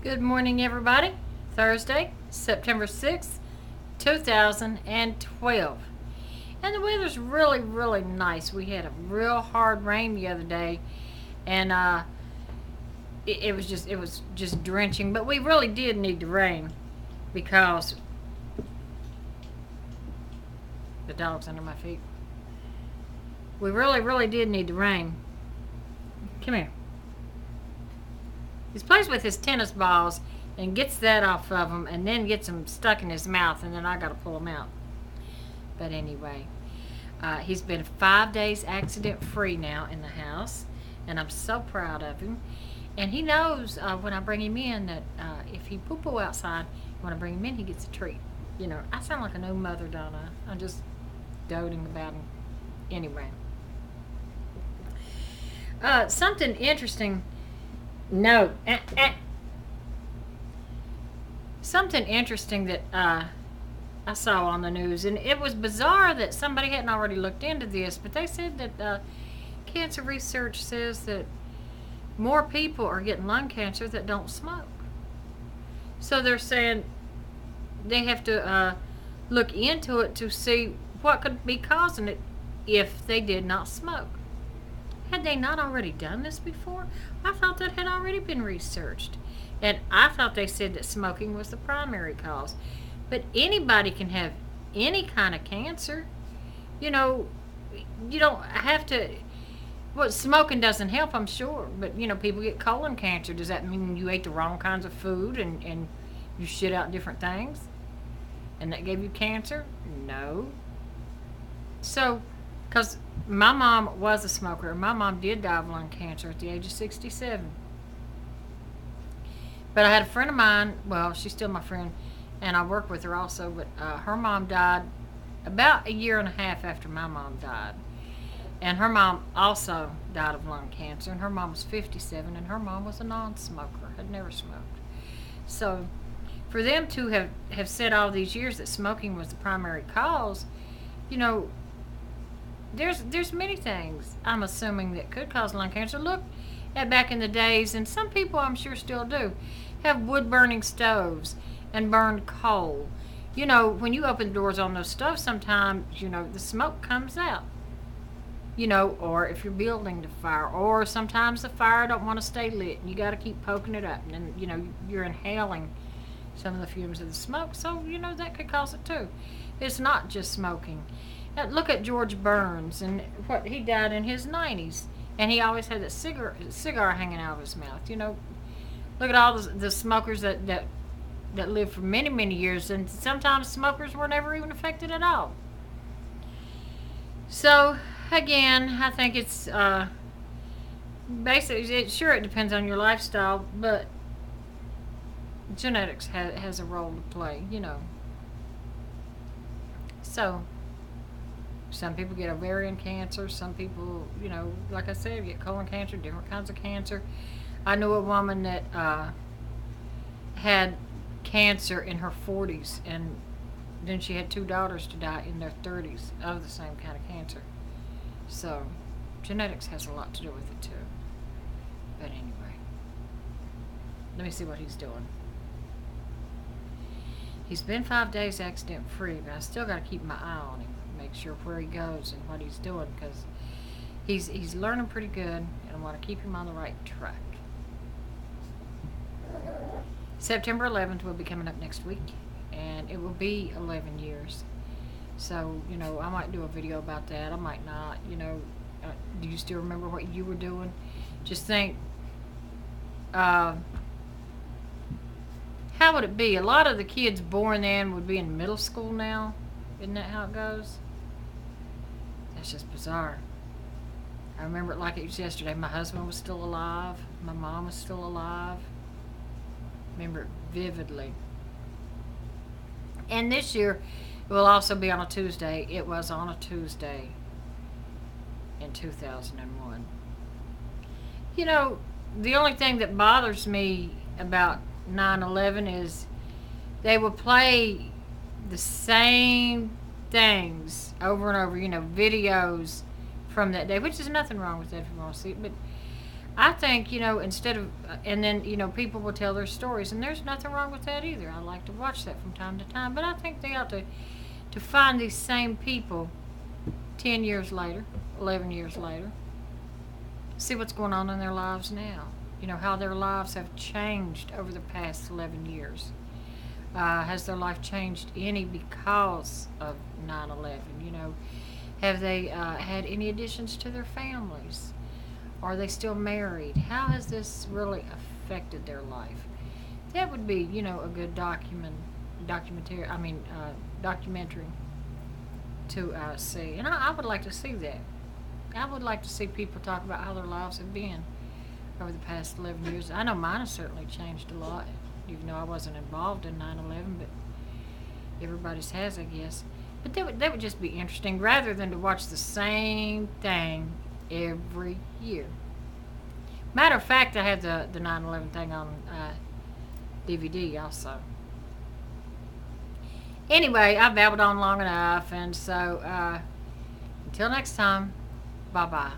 Good morning, everybody. Thursday, September 6th, 2012. And the weather's really, really nice. We had a real hard rain the other day, and it was just drenching. But we really did need the rain because the dog's under my feet. We really, really did need the rain. Come here. He plays with his tennis balls and gets that off of him and then gets them stuck in his mouth, and then I got to pull them out. But anyway, he's been 5 days accident free now in the house, and I'm so proud of him. And he knows when I bring him in that if he poo-poo outside, when I bring him in, he gets a treat. You know, I sound like a new mother, don't I? I'm just doting about him. Anyway. Something interesting. No. Something interesting that I saw on the news, and it was bizarre that somebody hadn't already looked into this, but they said that cancer research says that more people are getting lung cancer that don't smoke. So they're saying they have to look into it to see what could be causing it if they did not smoke. Had they not already done this before? I thought that had already been researched. And I thought they said that smoking was the primary cause. But anybody can have any kind of cancer. You know, you don't have to. Well, smoking doesn't help, I'm sure. But, you know, people get colon cancer. Does that mean you ate the wrong kinds of food and you shit out different things? And that gave you cancer? No. So, because my mom was a smoker. My mom did die of lung cancer at the age of 67. But I had a friend of mine, well, she's still my friend, and I work with her also, but her mom died about a year and a half after my mom died. And her mom also died of lung cancer, and her mom was 57, and her mom was a non-smoker, had never smoked. So for them to have said all these years that smoking was the primary cause, you know, there's many things I'm assuming that could cause lung cancer. Look at back in the days, and some people I'm sure still do, have wood burning stoves and burned coal. You know, when you open the doors on those stoves, sometimes, you know, the smoke comes out. You know, or if you're building the fire, or sometimes the fire don't want to stay lit, and you got to keep poking it up, and then, you know, you're inhaling some of the fumes of the smoke, so, you know, that could cause it too. It's not just smoking. Look at George Burns, and what he died in his 90s, and he always had that cigar hanging out of his mouth. You know, look at all the smokers that lived for many, many years, and sometimes smokers were never even affected at all. So again, I think it's basically, it depends on your lifestyle, but genetics has a role to play. You know, so. Some people get ovarian cancer. Some people, you know, like I said, get colon cancer, different kinds of cancer. I knew a woman that had cancer in her 40s, and then she had two daughters to die in their 30s of the same kind of cancer. So, genetics has a lot to do with it, too. But anyway, let me see what he's doing. He's been 5 days accident free, but I still got to keep my eye on him. Make sure where he goes and what he's doing, because he's learning pretty good, and I want to keep him on the right track. September 11th will be coming up next week, and it will be 11 years. So, you know, I might do a video about that. I might not. You know, do you still remember what you were doing? Just think, how would it be? A lot of the kids born then would be in middle school now. Isn't that how it goes? That's just bizarre. I remember it like it was yesterday. My husband was still alive. My mom was still alive. Remember it vividly. And this year, it will also be on a Tuesday. It was on a Tuesday in 2001. You know, the only thing that bothers me about 9/11 is they would play the same things over and over, you know, videos from that day, which is nothing wrong with that if you want to see it, but I think, instead of, and then, people will tell their stories, and there's nothing wrong with that either. I like to watch that from time to time, but I think they ought to find these same people 10 years later, 11 years later, see what's going on in their lives now. How their lives have changed over the past 11 years. Has their life changed any because of 9/11? Have they had any additions to their families? Are they still married? How has this really affected their life? That would be, a good documentary to see. And I would like to see that. I would like to see people talk about how their lives have been over the past 11 years. I know mine has certainly changed a lot, even though I wasn't involved in 9/11, but everybody's has, I guess. But that would just be interesting rather than to watch the same thing every year. Matter of fact, I have the 9/11 thing on DVD also. Anyway, I've babbled on long enough, and so until next time, bye bye.